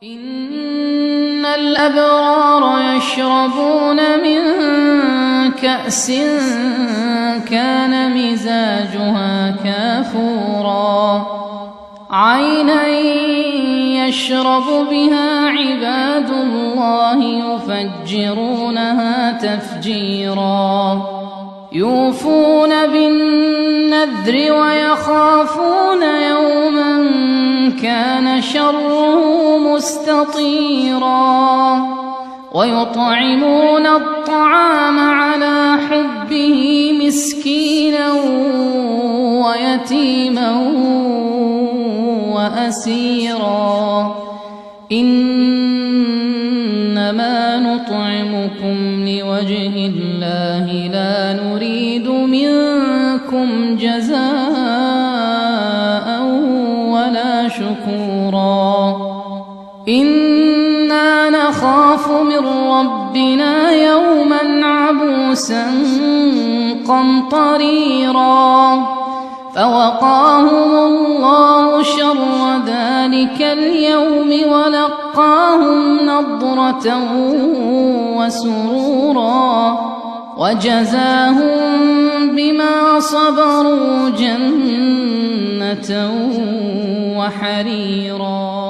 إن الأبرار يشربون من كأس كان مزاجها كافورا عينا يشرب بها عباد الله يفجرونها تفجيرا يوفون بالنذر ويخافون يوما كان شره مستطيرا ويطعمون الطعام على حبه مسكينا ويتيما وأسيرا إنما نطعمكم لوجه الله لا نريد منكم جزاء ولا شكورا إنا نخاف من ربنا يوما عبوسا قمطريرا فوقاهم الله شر ذلك اليوم ولقاهم نضرة وسرورا وجزاهم بما صبروا جنة وحريرا.